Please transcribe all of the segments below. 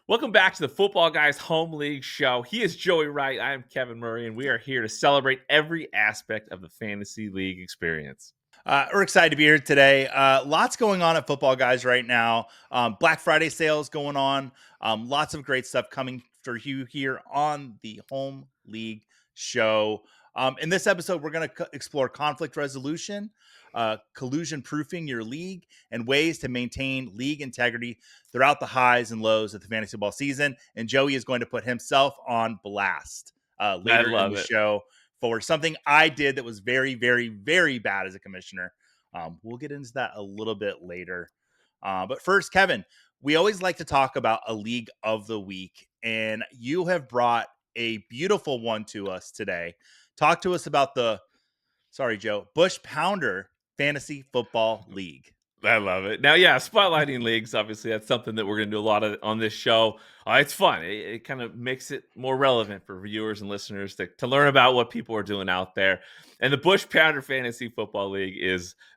Welcome back to the Footballguys Home League Show. He is Joey Wright. I am Kevin Murray, and we are here to celebrate every aspect of the fantasy league experience. We're excited to be here today. Lots going on at Football Guys right now. Black Friday sales going on. Lots of great stuff coming for you here on the Home League Show. In this episode, we're going to explore conflict resolution, collusion proofing your league, and ways to maintain league integrity throughout the highs and lows of the fantasy football season. And Joey is going to put himself on blast I later in love the it. show for something I did that was very, very, very bad as a commissioner. We'll get into that a little bit later. But first, Kevin, we always like to talk about a league of the week, and you have brought a beautiful one to us today. Talk to us about Joe, Bush Pounder Fantasy Football League. I love it. Now, yeah, spotlighting leagues, obviously, that's something that we're going to do a lot of on this show. It's fun. It kind of makes it more relevant for viewers and listeners to learn about what people are doing out there. And the Bush Pounder Fantasy Football League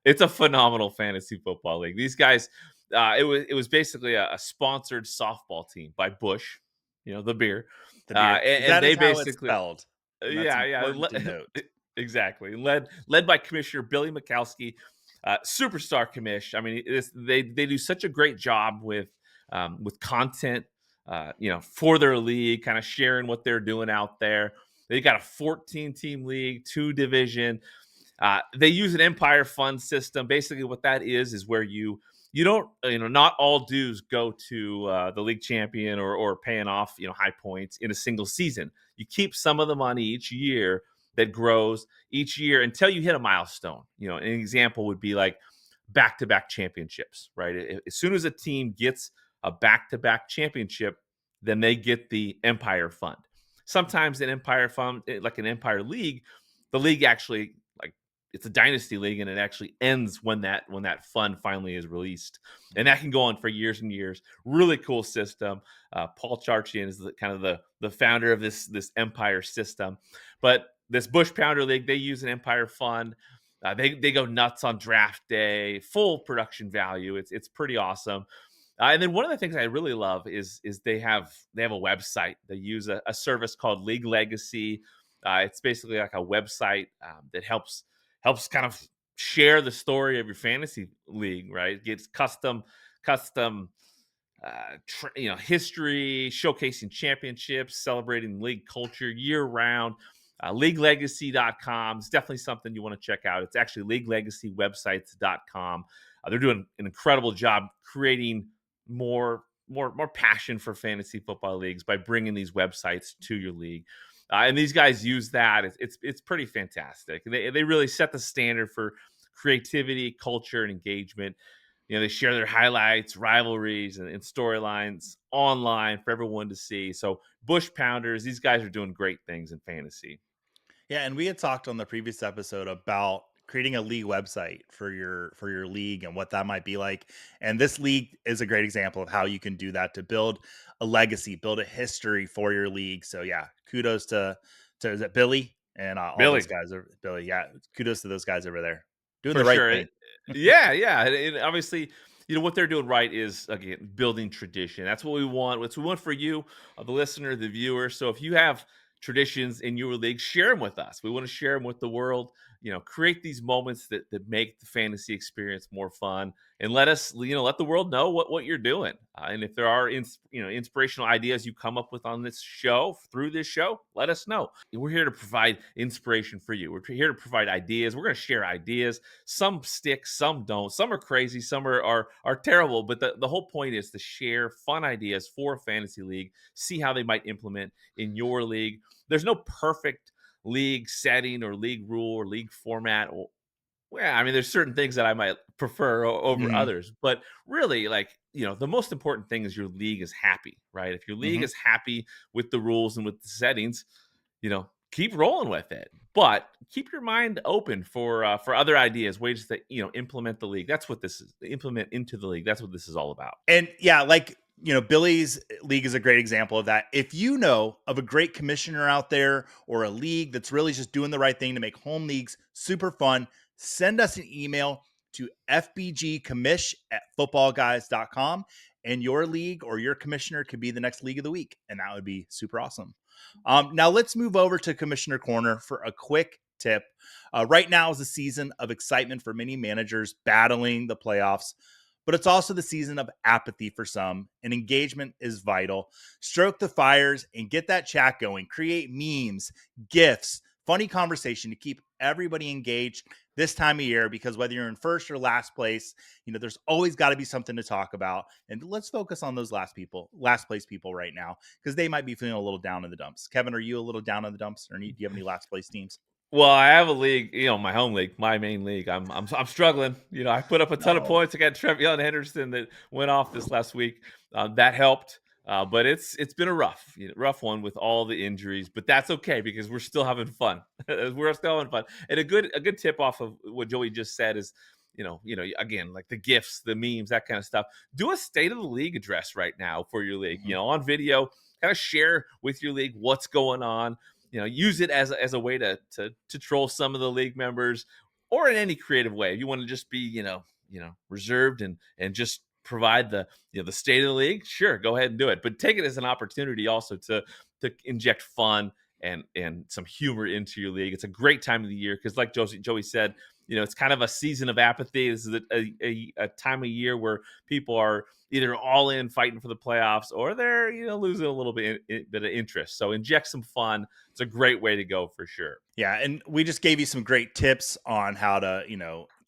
it's a phenomenal fantasy football league. These guys, it was basically a sponsored softball team by Bush, the beer. The beer. And That they is how it's basically, spelled. And that's important to note. exactly. Led by Commissioner Billy Mikowski. Superstar commish. I mean, they do such a great job with content, for their league, kind of sharing what they're doing out there. They got a 14-team league, 2 division. They use an Empire Fund system. Basically, what that is where you don't, not all dues go to the league champion or paying off, high points in a single season. You keep some of the money each year that grows each year until you hit a milestone. An example would be like back-to-back championships, right? As soon as a team gets a back-to-back championship, then they get the Empire Fund. Sometimes an Empire Fund, like an Empire League, the league actually, like, it's a dynasty league, and it actually ends when that fund finally is released, and that can go on for years and years. Really cool system. Paul Charchian is kind of the founder of this Empire system, but this Bush Pounder League, they use an Empire Fund. They go nuts on draft day, full production value. It's pretty awesome. And then one of the things I really love is they have a website. They use a service called League Legacy. It's basically like a website that helps kind of share the story of your fantasy league. Right, it gets custom history, showcasing championships, celebrating league culture year round. LeagueLegacy.com is definitely something you want to check out. It's actually LeagueLegacyWebsites.com. They're doing an incredible job creating more passion for fantasy football leagues by bringing these websites to your league. And these guys use that. It's pretty fantastic. They really set the standard for creativity, culture, and engagement. They share their highlights, rivalries, and storylines online for everyone to see. So Bush Pounders, these guys are doing great things in fantasy. Yeah, and we had talked on the previous episode about creating a league website for your league and what that might be like. And this league is a great example of how you can do that to build a legacy, build a history for your league. So yeah, kudos to is it Billy and all those Billy, guys are Billy. Yeah, kudos to those guys over there doing for the right sure. thing. Yeah. And obviously, what they're doing right is, again, building tradition. That's what we want. What we want for you, the listener, the viewer. So if you have traditions in your league, share them with us. We want to share them with the world. Create these moments that make the fantasy experience more fun, and let us, let the world know what you're doing. And if there are inspirational ideas you come up with on this show, through this show, let us know. We're here to provide inspiration for you. We're here to provide ideas. We're going to share ideas. Some stick, some don't. Some are crazy, some are terrible. But the whole point is to share fun ideas for a fantasy league, see how they might implement in your league. There's no perfect league setting or league rule or league format. I mean, there's certain things that I might prefer over Hmm. others, but really, like, the most important thing is your league is happy, right? If your league Hmm. is happy with the rules and with the settings, keep rolling with it, but keep your mind open for other ideas, ways to implement the league. That's what this is. Implement into the league. That's what this is all about. And yeah, like, Billy's league is a great example of that. If you know of a great commissioner out there or a league that's really just doing the right thing to make home leagues super fun, send us an email to fbgcommish@footballguys.com and your league or your commissioner could be the next league of the week. And that would be super awesome. Now let's move over to Commissioner Corner for a quick tip. Right now is a season of excitement for many managers battling the playoffs, but it's also the season of apathy for some, and engagement is vital. Stroke the fires and get that chat going. Create memes, GIFs, funny conversation to keep everybody engaged this time of year, because whether you're in first or last place, there's always got to be something to talk about. And let's focus on those last place people right now, because they might be feeling a little down in the dumps. Kevin, are you a little down in the dumps, or do you have any last place teams? Well, I have a league, my home league, my main league. I'm struggling. I put up a ton of No. points. I got Trevion Henderson that went off this last week. That helped, but it's been a rough one with all the injuries. But that's okay because we're still having fun. We're still having fun. And a good tip off of what Joey just said is, again, like the gifts, the memes, that kind of stuff. Do a state of the league address right now for your league. On video, kind of share with your league what's going on. Use it as a way to troll some of the league members, or in any creative way. If you want to just be, reserved and just provide the state of the league, sure, go ahead and do it. But take it as an opportunity also to inject fun and some humor into your league. It's a great time of the year because, like Joey said, it's kind of a season of apathy. This is a time of year where people are either all in fighting for the playoffs, or they're losing a little bit of interest. So inject some fun. It's a great way to go for sure. Yeah, and we just gave you some great tips on how to,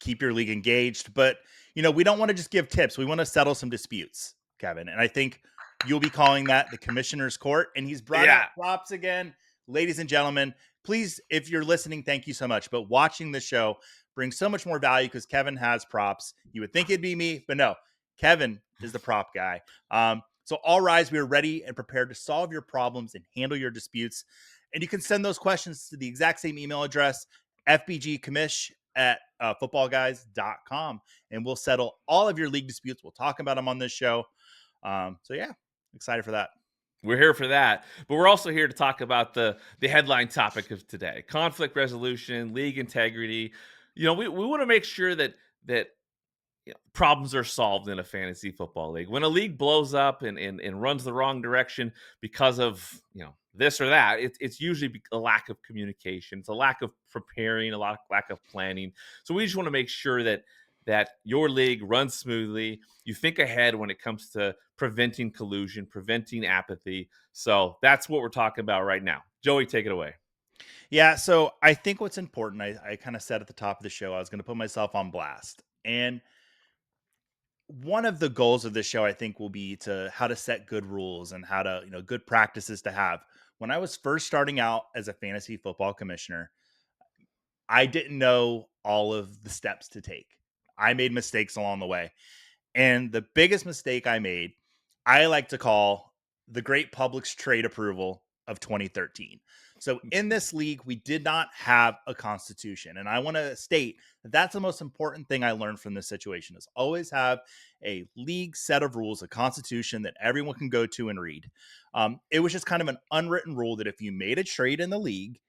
keep your league engaged. But, we don't want to just give tips. We want to settle some disputes, Kevin. And I think you'll be calling that the commissioner's court. And he's brought Yeah. out props again. Ladies and gentlemen, please, if you're listening, thank you so much. But watching the show brings so much more value because Kevin has props. You would think it'd be me, but no, Kevin is the prop guy. So all rise. We are ready and prepared to solve your problems and handle your disputes. And you can send those questions to the exact same email address, fbgcommish@footballguys.com. And we'll settle all of your league disputes. We'll talk about them on this show. So yeah, excited for that. We're here for that, but we're also here to talk about the headline topic of today: conflict resolution, league integrity. We want to make sure that problems are solved in a fantasy football league. When a league blows up and runs the wrong direction because of this or that, it's usually a lack of communication. It's a lack of preparing, lack of planning. So we just want to make sure that your league runs smoothly. You think ahead when it comes to preventing collusion, preventing apathy. So that's what we're talking about right now. Joey, take it away. Yeah, so I think what's important, I kind of said at the top of the show, I was going to put myself on blast. And one of the goals of this show, I think, will be to how to set good rules and how to, good practices to have. When I was first starting out as a fantasy football commissioner, I didn't know all of the steps to take. I made mistakes along the way. And the biggest mistake I made, I like to call the great Publix trade approval of 2013. So in this league, we did not have a constitution. And I want to state that that's the most important thing I learned from this situation is always have a league set of rules, a constitution that everyone can go to and read. It was just kind of an unwritten rule that if you made a trade in the league,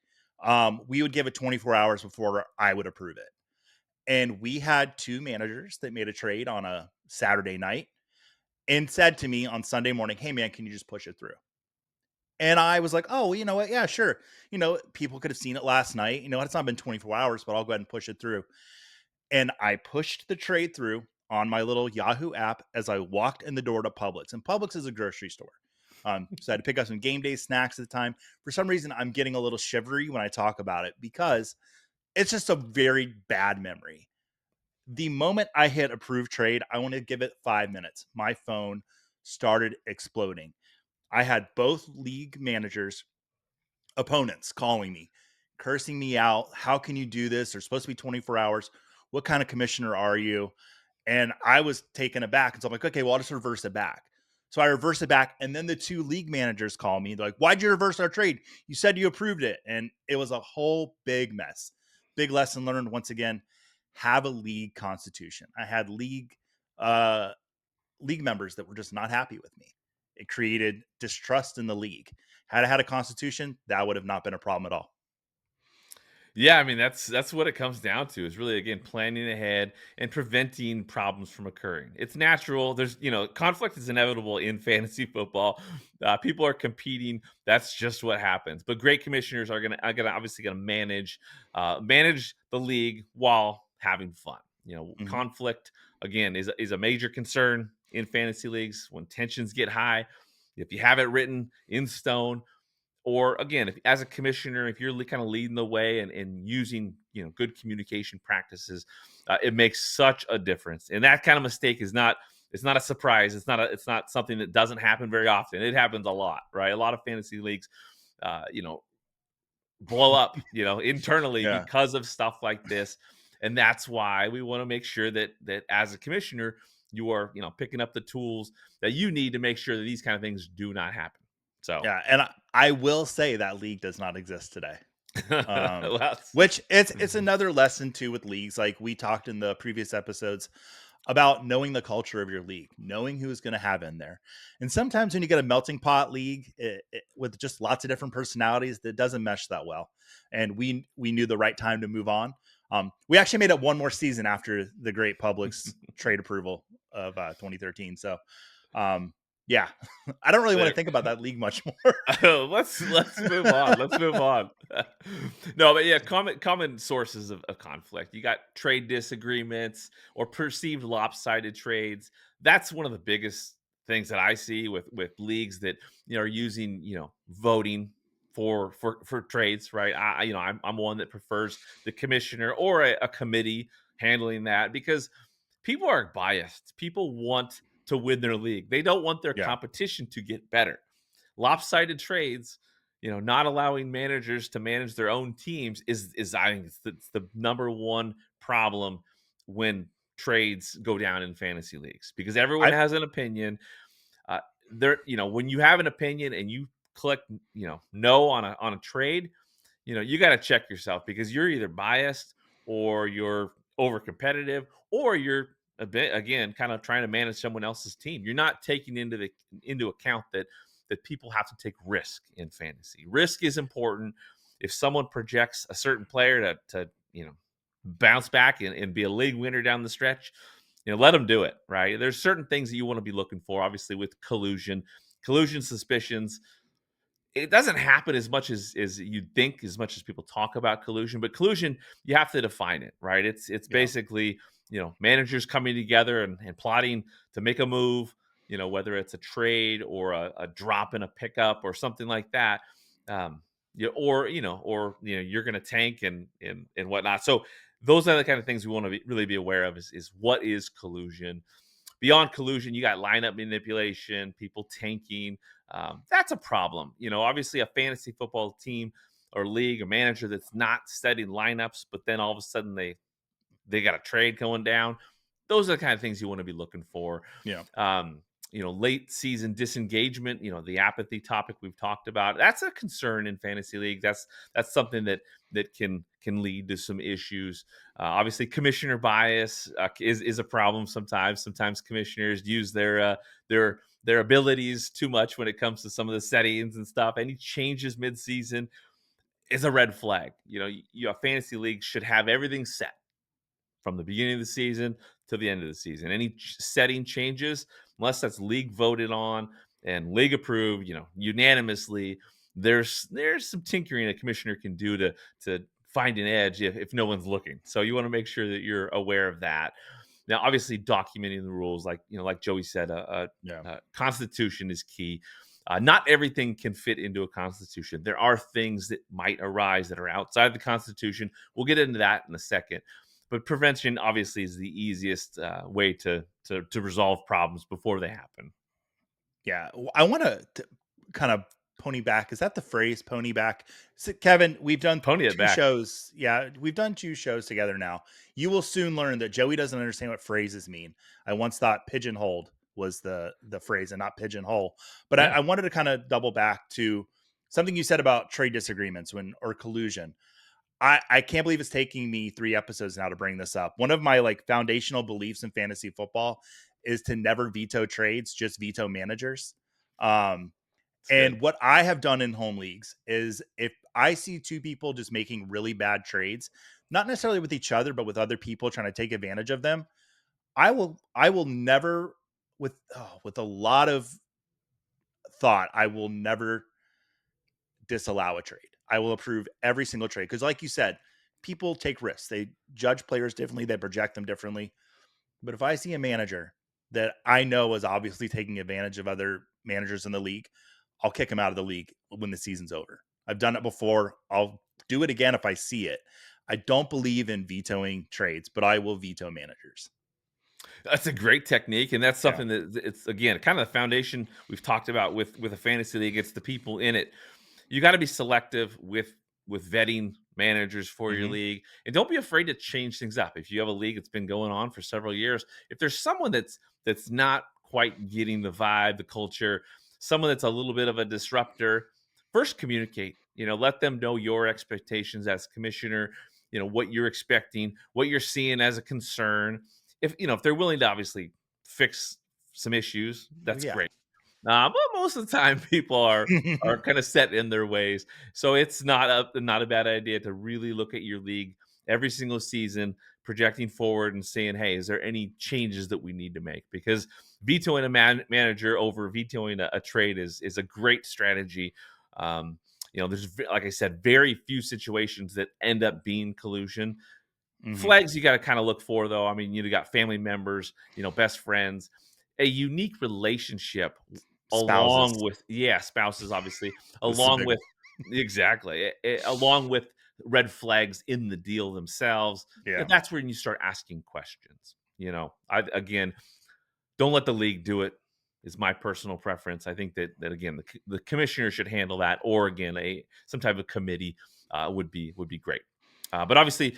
we would give it 24 hours before I would approve it. And we had two managers that made a trade on a Saturday night and said to me on Sunday morning, "Hey man, can you just push it through?" And I was like, "Oh, well, you know what? Yeah, sure. People could have seen it last night. It's not been 24 hours, but I'll go ahead and push it through." And I pushed the trade through on my little Yahoo app as I walked in the door to Publix. And Publix is a grocery store. So I had to pick up some game day snacks at the time. For some reason, I'm getting a little shivery when I talk about it because it's just a very bad memory. The moment I hit approve trade, I want to give it 5 minutes. My phone started exploding. I had both league managers, opponents calling me, cursing me out. How can you do this? There's supposed to be 24 hours. What kind of commissioner are you? And I was taken aback. And so I'm like, okay, well, I'll just reverse it back. So I reverse it back. And then the two league managers call me. They're like, why'd you reverse our trade? You said you approved it. And it was a whole big mess. Big lesson learned once again, have a league constitution. I had league members that were just not happy with me. It created distrust in the league. Had I had a constitution, that would have not been a problem at all. Yeah, I mean that's what it comes down to is really again planning ahead and preventing problems from occurring. It's natural. There's conflict is inevitable in fantasy football. People are competing. That's just what happens. But great commissioners are gonna obviously gonna manage the league while having fun. Mhm. Conflict again is a major concern in fantasy leagues when tensions get high. If you have it written in stone, or again, if as a commissioner, if you're kind of leading the way and using good communication practices, it makes such a difference. And that kind of mistake is not it's not a surprise. It's not something that doesn't happen very often. It happens a lot, right? A lot of fantasy leagues, uh, you know, blow up, internally Yeah. because of stuff like this. And that's why we want to make sure that as a commissioner, you are picking up the tools that you need to make sure that these kind of things do not happen. So Yeah, and I will say that league does not exist today. Um, well, which it's another lesson too with leagues. Like we talked in the previous episodes about knowing the culture of your league, knowing who's going to have in there. And sometimes when you get a melting pot league with just lots of different personalities, that doesn't mesh that well. And we knew the right time to move on. We actually made it one more season after the great Publix trade approval of 2013. So, um, yeah, I don't really want to there. think about that league much more. Let's move on. Let's move on. No, but yeah, common sources of conflict. You got trade disagreements or perceived lopsided trades. That's one of the biggest things that I see with leagues that are using voting for trades. Right? I'm one that prefers the commissioner or a committee handling that because people are biased. People want to win their league. They don't want their Yeah. competition to get better. Lopsided trades, not allowing managers to manage their own teams is I think it's the number one problem when trades go down in fantasy leagues because everyone I has an opinion. Uh, when you have an opinion and you click, no on a trade, you got to check yourself because you're either biased or you're over competitive or you're a bit again kind of trying to manage someone else's team. You're not taking into account that people have to take risk in fantasy. Risk is important. If someone projects a certain player to bounce back and be a league winner down the stretch, let them do it. Right? There's certain things that you want to be looking for. Obviously, with collusion suspicions, it doesn't happen as much as you'd think, as much as people talk about collusion. But collusion, you have to define it, right? It's yeah. basically managers coming together and plotting to make a move. Whether it's a trade or a drop in a pickup or something like that. Or you're going to tank and whatnot. So those are the kind of things we want to really be aware of. Is what is collusion. Beyond collusion, you got lineup manipulation, people tanking. That's a problem. Obviously, a fantasy football team or league or manager that's not setting lineups, but then all of a sudden they got a trade going down. Those are the kind of things you want to be looking for. Yeah. Um, late season disengagement, the apathy topic we've talked about. That's a concern in fantasy league. That's something that can lead to some issues. Obviously, commissioner bias is a problem sometimes. Sometimes commissioners use their abilities too much when it comes to some of the settings and stuff. Any changes midseason is a red flag. A fantasy league should have everything set from the beginning of the season to the end of the season. Any setting changes, unless that's league voted on and league approved, unanimously, there's some tinkering a commissioner can do to find an edge if no one's looking. So you want to make sure that you're aware of that. Now, obviously, documenting the rules, like Joey said, Yeah. a constitution is key. Not everything can fit into a constitution. There are things that might arise that are outside the constitution. We'll get into that in a second. But prevention obviously is the easiest way to resolve problems before they happen. Yeah, I want to kind of pony back. Is that the phrase pony back? So, Kevin, we've done Pony it two back. shows. Yeah, we've done two shows together now. You will soon learn that Joey doesn't understand what phrases mean. I once thought pigeonholed was the phrase and not pigeonhole. But Yeah. I wanted to kind of double back to something you said about trade disagreements or collusion. I can't believe it's taking me 3 episodes now to bring this up. One of my like foundational beliefs in fantasy football is to never veto trades, just veto managers. Um, It's good. And what I have done in home leagues is if I see two people just making really bad trades, not necessarily with each other, but with other people trying to take advantage of them, I will never with a lot of thought, I will never disallow a trade. I will approve every single trade because like you said, people take risks. They judge players differently, they project them differently. But if I see a manager that I know is obviously taking advantage of other managers in the league, I'll kick him out of the league when the season's over. I've done it before. I'll do it again if I see it. I don't believe in vetoing trades, but I will veto managers. That's a great technique, and that's Yeah. something that it's again kind of the foundation we've talked about with a fantasy league. It's the people in it. You got to be selective with vetting managers for your Hmm. league, and don't be afraid to change things up. If you have a league that's been going on for several years, if there's someone that's not quite getting the vibe, the culture, someone that's a little bit of a disruptor, first communicate. Let them know your expectations as commissioner. What you're expecting, what you're seeing as a concern. If they're willing to obviously fix some issues, Well, that's yeah. great. But most of the time, people are kind of set in their ways, so it's not a bad idea to really look at your league every single season, projecting forward and saying, "Hey, is there any changes that we need to make?" Because vetoing a manager over vetoing a trade is a great strategy. Um, like I said, very few situations that end up being collusion. Hmm. Flags you got to kind of look for, though. I mean, you got family members, best friends, a unique relationship Spouses. along with spouses, obviously, This is a along big one. with exactly along with red flags in the deal themselves. Yeah. That's when you start asking questions. I again don't let the league do it. Is my personal preference. I think that again the commissioner should handle that, or again some type of committee would be great. But obviously,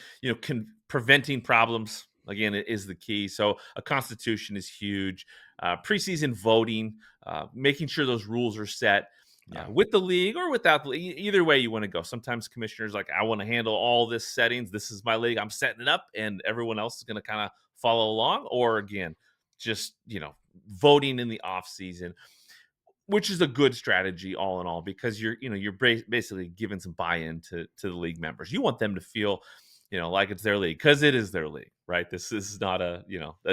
preventing problems again is the key. So a constitution is huge. Preseason voting, making sure those rules are set. Yeah. With the league or without the league, either way you want to go. Sometimes commissioners like, I want to handle all this settings. This is my league. I'm setting it up, and everyone else is going to kind of follow along. Or again, just voting in the off season, which is a good strategy all in all, because you're basically giving some buy-in to the league members. You want them to feel like it's their league, because it is their league, right? This is not a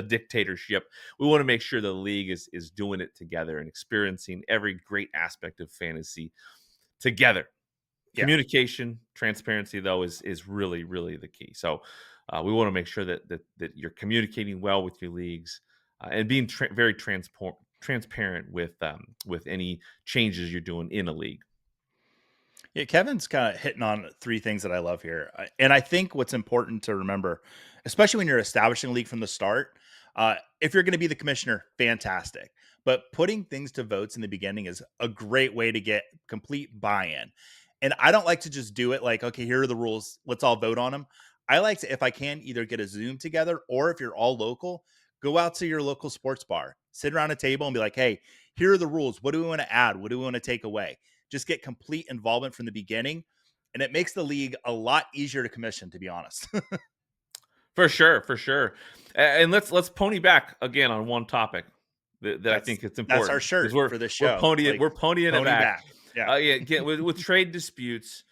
dictatorship. We want to make sure the league is doing it together and experiencing every great aspect of fantasy together. Yeah. Communication, transparency, though, is really, really the key. So we want to make sure that you're communicating well with your leagues, and being very transparent with any changes you're doing in a league. Yeah, Kevin's kind of hitting on three things that I love here. And I think what's important to remember, especially when you're establishing a league from the start, if you're going to be the commissioner, fantastic. But putting things to votes in the beginning is a great way to get complete buy in. And I don't like to just do it like, okay, here are the rules. Let's all vote on them. I like to, if I can, either get a Zoom together, or if you're all local, go out to your local sports bar, sit around a table and be like, hey, here are the rules. What do we want to add? What do we want to take away? Just get complete involvement from the beginning. And it makes the league a lot easier to commission, to be honest. For sure, for sure. And let's pony back again on one topic that I that's think it's that's our important, because shirt we're for this we're show. ponying Like we're ponying it pony back. back. Yeah. Yeah, again with trade disputes,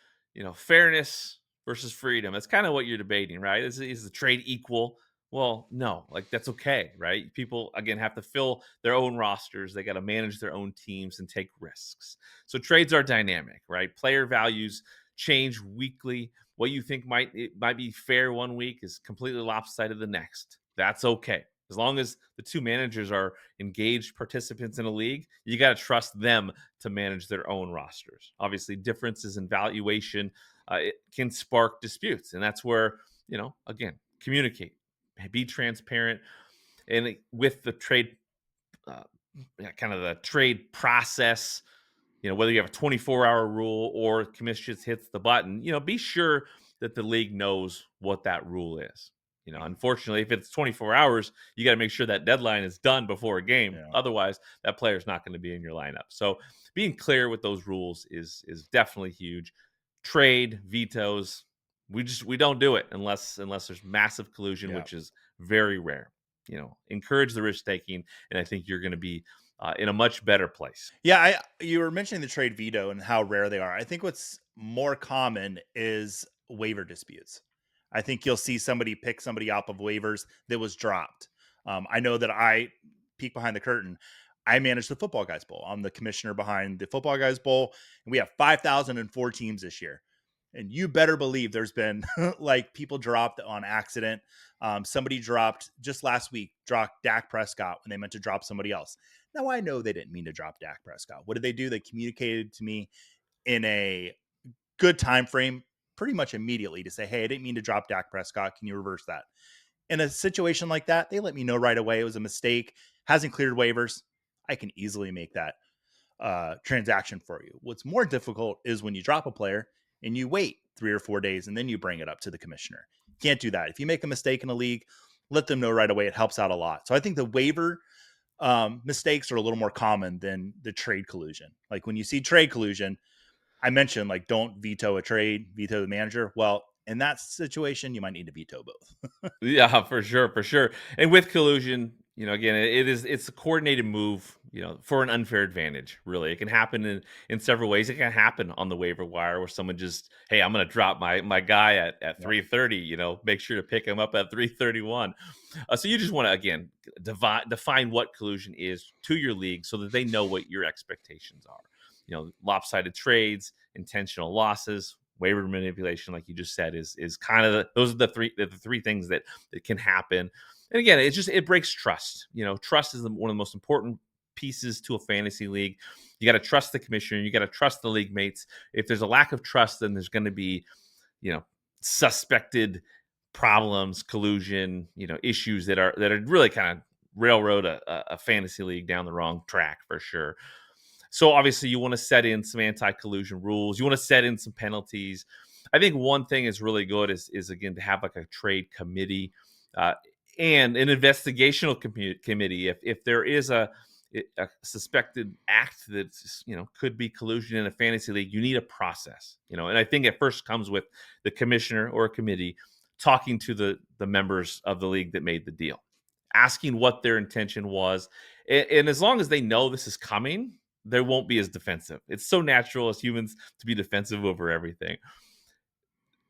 fairness versus freedom. That's kind of what you're debating, right? Is the trade equal? Well, no, like that's okay, right? People again have to fill their own rosters. They got to manage their own teams and take risks. So trades are dynamic, right? Player values change weekly. What you think might be fair one week is completely lopsided the next. That's okay. As long as the two managers are engaged participants in a league, you got to trust them to manage their own rosters. Obviously, differences in valuation it can spark disputes, and that's where again, communicate, be transparent, and with the trade, uh, kind of the trade process. Whether you have a 24-hour rule or commission just hits the button, be sure that the league knows what that rule is. Mhm. Unfortunately, if it's 24 hours, you got to make sure that deadline is done before a game. Yeah. Otherwise, that player is not going to be in your lineup. So being clear with those rules is definitely huge. Trade vetoes, we don't do it unless there's massive collusion, Yeah. which is very rare. Encourage the risk taking, and I think you're going to be in a much better place. Yeah, you were mentioning the trade veto and how rare they are. I think what's more common is waiver disputes. I think you'll see somebody pick somebody off of waivers that was dropped. I know that I peek behind the curtain. I manage the Football Guys Bowl. I'm the commissioner behind the Football Guys Bowl, and we have 5,004 teams this year. And you better believe there's been like people dropped on accident. Somebody dropped just last week, dropped Dak Prescott when they meant to drop somebody else. Now, I know they didn't mean to drop Dak Prescott. What did they do? They communicated to me in a good time frame pretty much immediately to say, hey, I didn't mean to drop Dak Prescott. Can you reverse that? In a situation like that, they let me know right away. It was a mistake, hasn't cleared waivers. I can easily make that transaction for you. What's more difficult is when you drop a player and you wait 3 or 4 days and then you bring it up to the commissioner. You can't do that. If you make a mistake in a league, let them know right away. It helps out a lot. So I think the waiver mistakes are a little more common than the trade collusion. Like when you see trade collusion, I mentioned like don't veto a trade, veto the manager. Well, in that situation, you might need to veto both. Yeah, for sure, for sure. And with collusion, again, it's a coordinated move, for an unfair advantage. Really, it can happen in several ways. It can happen on the waiver wire where someone just, hey, I'm going to drop my guy at Yeah. 3:30. Make sure to pick him up at 3:31. So you just want to again define what collusion is to your league so that they know what your expectations are. Lopsided trades, intentional losses, waiver manipulation, like you just said, is kind of those are the three things that can happen. And again, it breaks trust. Trust is one of the most important pieces to a fantasy league. You got to trust the commissioner. You got to trust the league mates. If there's a lack of trust, then there's going to be, suspected problems, collusion, issues that are really kind of railroad a fantasy league down the wrong track for sure. So obviously you want to set in some anti-collusion rules. You want to set in some penalties. I think one thing is really good is again to have like a trade committee uh, and an investigational committee. If there is a suspected act that could be collusion in a fantasy league, you need a process. And I think it first comes with the commissioner or a committee talking to the members of the league that made the deal, asking what their intention was, and as long as they know this is coming, they won't be as defensive. It's so natural as humans to be defensive over everything.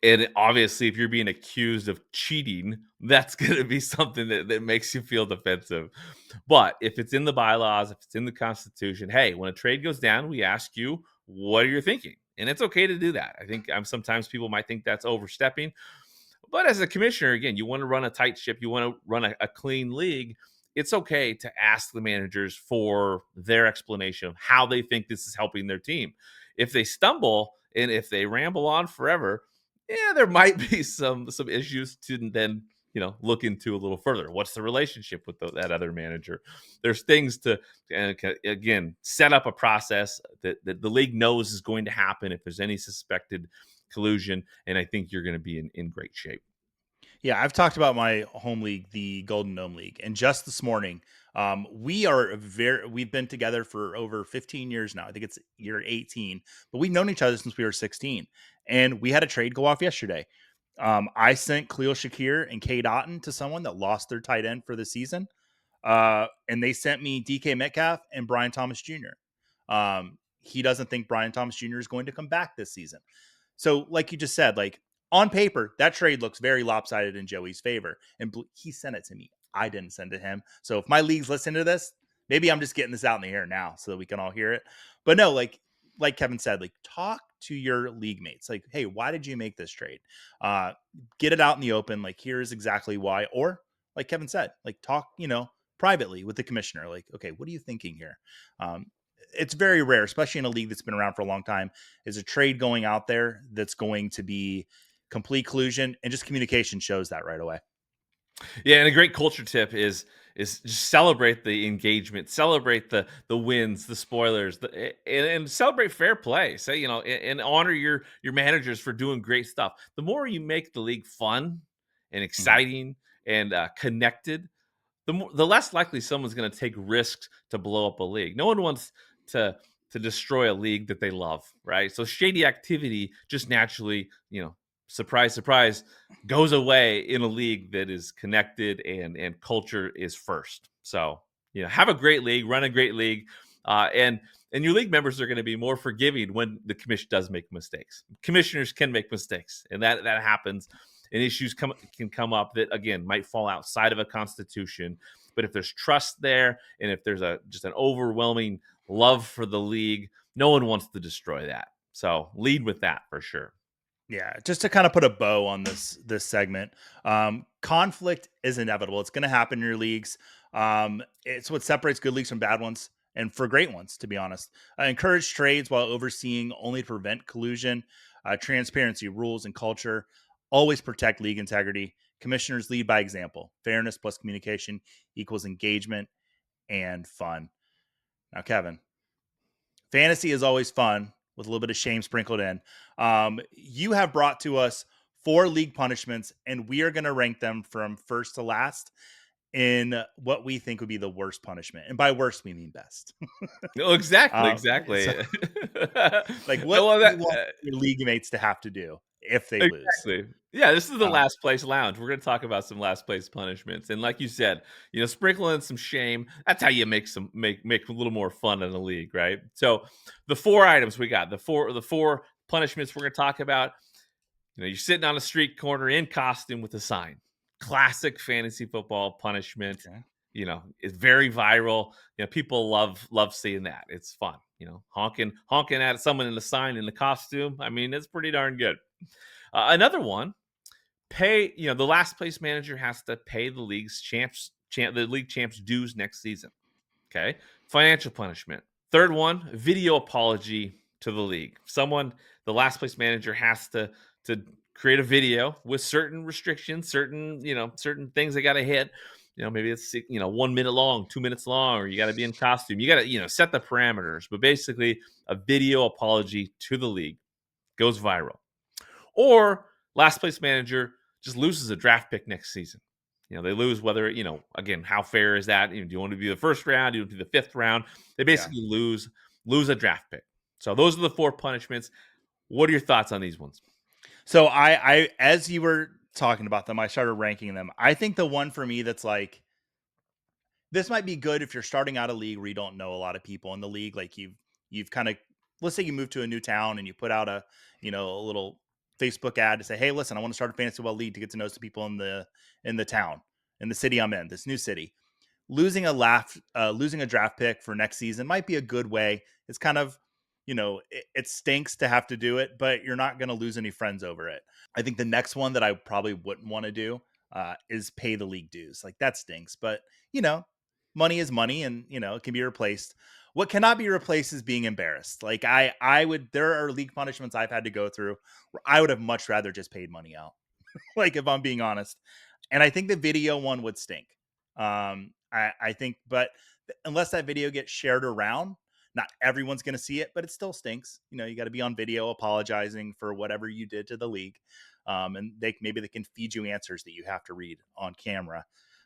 And obviously, if you're being accused of cheating, that's going to be something that makes you feel defensive. But if it's in the bylaws, if it's in the Constitution, hey, when a trade goes down, we ask you, what are you thinking? And it's okay to do that. I think sometimes people might think that's overstepping. But as a commissioner, again, you want to run a tight ship, you want to run a clean league. It's okay to ask the managers for their explanation of how they think this is helping their team. If they stumble and if they ramble on forever, yeah, there might be some issues to then look into a little further. What's the relationship with that other manager? There's things to again set up a process that the league knows is going to happen if there's any suspected collusion, and I think you're going to be in great shape. Yeah, I've talked about my home league, the Golden Gnome League, and just this morning, we've been together for over 15 years now. I think it's year 18, but we've known each other since we were 16, and we had a trade go off yesterday. I sent Khalil Shakir and Cade Otton to someone that lost their tight end for the season, and they sent me DK Metcalf and Brian Thomas Jr. He doesn't think Brian Thomas Jr. is going to come back this season. So, like you just said, like on paper, that trade looks very lopsided in Joey's favor. And he sent it to me. I didn't send it to him. So if my leagues listen to this, maybe I'm just getting this out in the air now so that we can all hear it. But no, like Kevin said, like talk to your league mates. Like, hey, why did you make this trade? Get it out in the open. Like, here's exactly why. Or like Kevin said, like talk, privately with the commissioner. Like, okay, what are you thinking here? It's very rare, especially in a league that's been around for a long time, is a trade going out there that's going to be complete collusion, and just communication shows that right away. Yeah, and a great culture tip is just celebrate the engagement, celebrate the wins, the spoilers, and celebrate fair play. Say, and honor your managers for doing great stuff. The more you make the league fun and Mhm. exciting and connected, the less likely someone's going to take risks to blow up a league. No one wants to destroy a league that they love, right? So shady activity just naturally, surprise, surprise, goes away in a league that is connected and culture is first. So have a great league, run a great league, and your league members are going to be more forgiving when the commission does make mistakes. Commissioners can make mistakes, and that happens. And issues can come up that, again, might fall outside of a constitution. But if there's trust there, and if there's just an overwhelming love for the league, no one wants to destroy that. So lead with that for sure. Yeah, just to kind of put a bow on this segment, conflict is inevitable. It's going to happen in your leagues. It's what separates good leagues from bad ones, and for great ones, to be honest. Encourage trades while overseeing only to prevent collusion. Transparency, rules, and culture always protect league integrity. Commissioners lead by example. Fairness plus communication equals engagement and fun. Now, Kevin, fantasy is always fun with a little bit of shame sprinkled in. You have brought to us 4 league punishments, and we are going to rank them from first to last in what we think would be the worst punishment. And by worst, we mean best. No, exactly. So, like, what Well, do you want your league mates to have to do if they lose? exactly. Yeah, this is the last place lounge. We're going to talk about some last place punishments, and like you said, sprinkle in some shame. That's how you make a little more fun in the league, right? So, the 4 items we got, the four punishments we're going to talk about. You're sitting on a street corner in costume with a sign. Classic fantasy football punishment. Okay. It's very viral. People love seeing that. It's fun. Honking at someone in the sign in the costume. I mean, it's pretty darn good. Another one, the last place manager has to pay the league champs dues next season. Okay. Financial punishment. Third one, video apology to the league. The last place manager has to create a video with certain restrictions, certain things they got to hit. Maybe it's 1 minute long, 2 minutes long, or you got to be in costume. You got to set the parameters. But basically, a video apology to the league goes viral. Or last place manager just loses a draft pick next season. They lose whether, again, how fair is that? Do you want to be the first round? Do you want to be the 5th round? They basically lose a draft pick. So those are the 4 punishments. What are your thoughts on these ones? So I as you were talking about them, I started ranking them. I think the one for me that's like, this might be good if you're starting out a league where you don't know a lot of people in the league. Like you've kind of, let's say you move to a new town and you put out a little Facebook ad to say, hey, listen, I want to start a fantasy football league to get to know some people in the town, in the city I'm in, this new city. Losing a draft pick for next season might be a good way. It's kind of, it stinks to have to do it, but you're not going to lose any friends over it. I think the next one that I probably wouldn't want to do is pay the league dues. Like, that stinks, but money is money, and it can be replaced. What cannot be replaced is being embarrassed. Like, there are league punishments I've had to go through where I would have much rather just paid money out. Like, if I'm being honest. And I think the video one would stink. I think, but unless that video gets shared around, not everyone's going to see it, but it still stinks. You got to be on video apologizing for whatever you did to the league. And maybe they can feed you answers that you have to read on camera.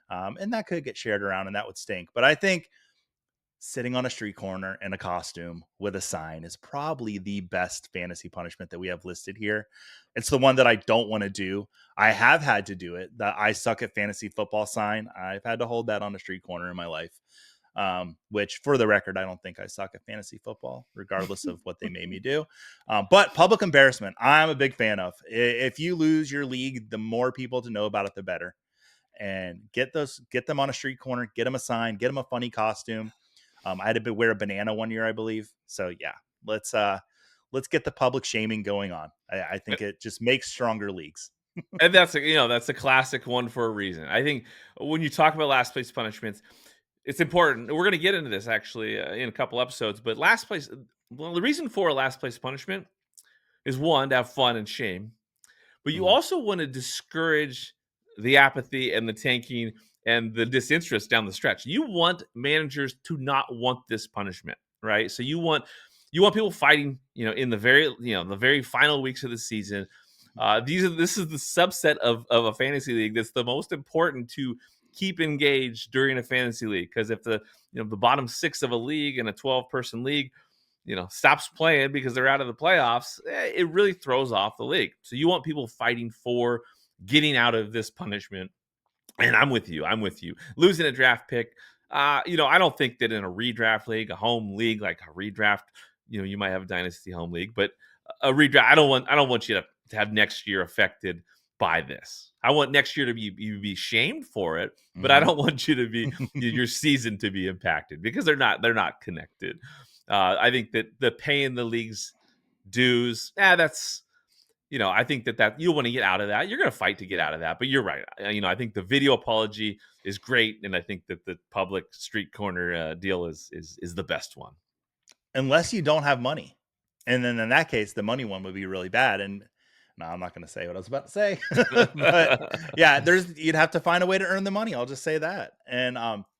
And that could get shared around, and that would stink. But I think sitting on a street corner in a costume with a sign is probably the best fantasy punishment that we have listed here. It's the one that I don't want to do. I have had to do it. The I suck at fantasy football sign, I've had to hold that on a street corner in my life. Which, for the record, I don't think I suck at fantasy football, regardless of what they made me do. But public embarrassment, I'm a big fan of. If you lose your league, the more people to know about it, the better. And get them on a street corner, get them a sign, get them a funny costume. I had to wear a banana one year, I believe. So yeah, let's get the public shaming going on. I think it just makes stronger leagues. And that's a classic one for a reason. I think when you talk about last place punishments, it's important. We're going to get into this actually in a couple episodes, but last place. Well, the reason for a last place punishment is, one, to have fun and shame, but you also want to discourage the apathy and the tanking and the disinterest down the stretch. You want managers to not want this punishment, right? So you want people fighting, in the very final weeks of the season. This is the subset of a fantasy league that's the most important to keep engaged during a fantasy league. Because if the bottom 6 of a league in a 12-person league, stops playing because they're out of the playoffs, it really throws off the league. So you want people fighting for getting out of this punishment. And I'm with you. Losing a draft pick, I don't think that in a redraft league, a home league, like a redraft, you might have a dynasty home league, but a redraft, I don't want you to have next year affected by this. I want next year to be shamed for it, but I Mhm. don't want you to be your season to be impacted because they're not connected. I think that the paying the league's dues, that's I think that you want to get out of that. You're going to fight to get out of that, but you're right. I think the video apology is great, and I think that the public street corner deal is the best one. Unless you don't have money. And then in that case, the money one would be really bad. And no, I'm not going to say what I was about to say. But yeah, you'd have to find a way to earn the money. I'll just say that. And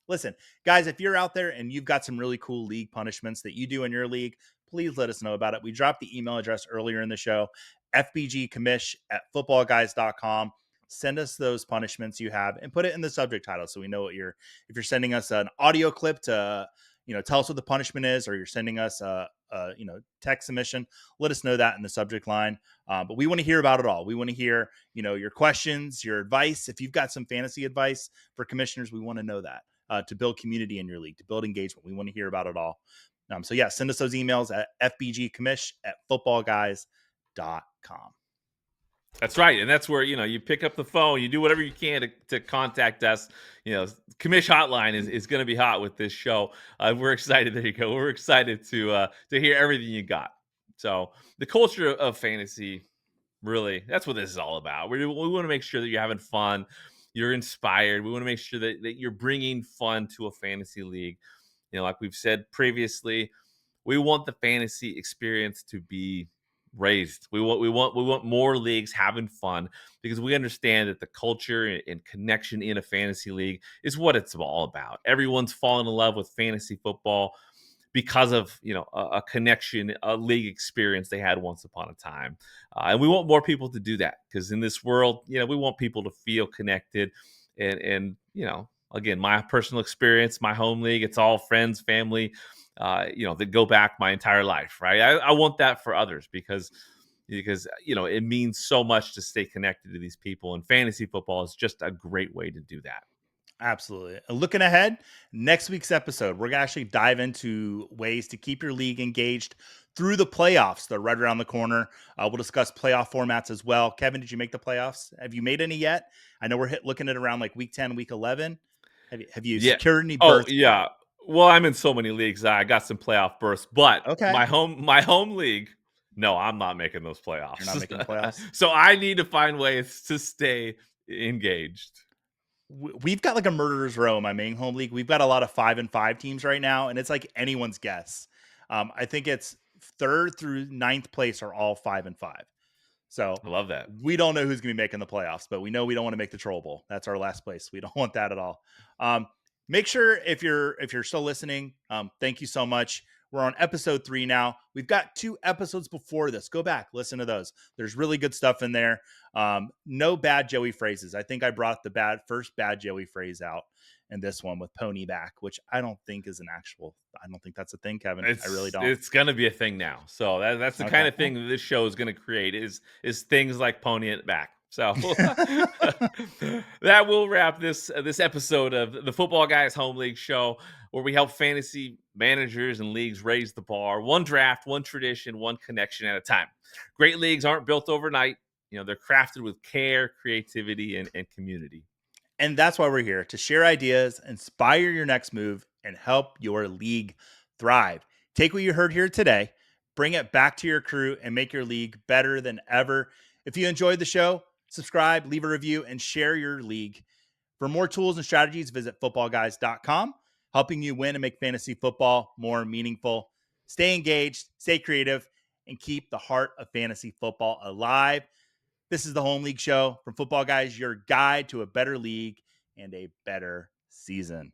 listen, guys, if you're out there and you've got some really cool league punishments that you do in your league, please let us know about it. We dropped the email address earlier in the show, fbgcommish@footballguys.com. Send us those punishments you have and put it in the subject title so we know if you're sending us an audio clip to tell us what the punishment is, or you're sending us a text submission, let us know that in the subject line. But we want to hear about it all. We want to hear, your questions, your advice. If you've got some fantasy advice for commissioners, we want to know that to build community in your league, to build engagement. We want to hear about it all. So yeah, send us those emails at fbgcommish@footballguys.com. That's right, and that's where you pick up the phone, you do whatever you can to contact us. Commish hotline is going to be hot with this show. We're excited. There you go. We're excited to hear everything you got. So the culture of fantasy, really, that's what this is all about. We want to make sure that you're having fun, you're inspired. We want to make sure that you're bringing fun to a fantasy league. Like we've said previously, we want the fantasy experience to be raised. We want more leagues having fun because we understand that the culture and connection in a fantasy league is what it's all about. Everyone's fallen in love with fantasy football because of a connection, a league experience they had once upon a time, and we want more people to do that because in this world, we want people to feel connected, and again, my personal experience, my home league, it's all friends, family, that go back my entire life, right? I want that for others because it means so much to stay connected to these people, and fantasy football is just a great way to do that. Absolutely. Looking ahead, next week's episode, we're going to actually dive into ways to keep your league engaged through the playoffs. They're right around the corner. We'll discuss playoff formats as well. Kevin, did you make the playoffs? Have you made any yet? I know we're looking at around like week 10, week 11. Have you Yeah. secured any Oh, berths yet? yeah. Well, I'm in so many leagues. I got some playoff bursts, but Okay. my home league, no, I'm not making those You're not playoffs. making the playoffs. So I need to find ways to stay engaged. We've got like a murderer's row in my main home league. We've got a lot of 5-5 teams right now, and it's like anyone's guess. I think it's third through ninth place are all 5-5. So I love that. we don't know who's going to be making the playoffs, but we know we don't want to make the Troll Bowl. That's our last place. We don't want that at all. Make sure if you're still listening, thank you so much. We're on episode 3 now. We've got 2 episodes before this. Go back, listen to those. There's really good stuff in there. No bad Joey phrases. I think I brought the first bad Joey phrase out in this one with pony back, which I don't think is I don't think that's a thing, Kevin. I really It's don't. it's gonna be a thing now. So that's the kind Okay. of thing that this show is gonna create is things like pony it back. So that will wrap this episode of the Football Guys Home League Show, where we help fantasy managers and leagues raise the bar, one draft, one tradition, one connection at a time. Great leagues aren't built overnight. They're crafted with care, creativity, and community. And that's why we're here to share ideas, inspire your next move, and help your league thrive. Take what you heard here today, bring it back to your crew, and make your league better than ever. If you enjoyed the show, subscribe, leave a review, and share your league. For more tools and strategies, visit footballguys.com, helping you win and make fantasy football more meaningful. Stay engaged, stay creative, and keep the heart of fantasy football alive. This is the Home League Show from Football Guys, your guide to a better league and a better season.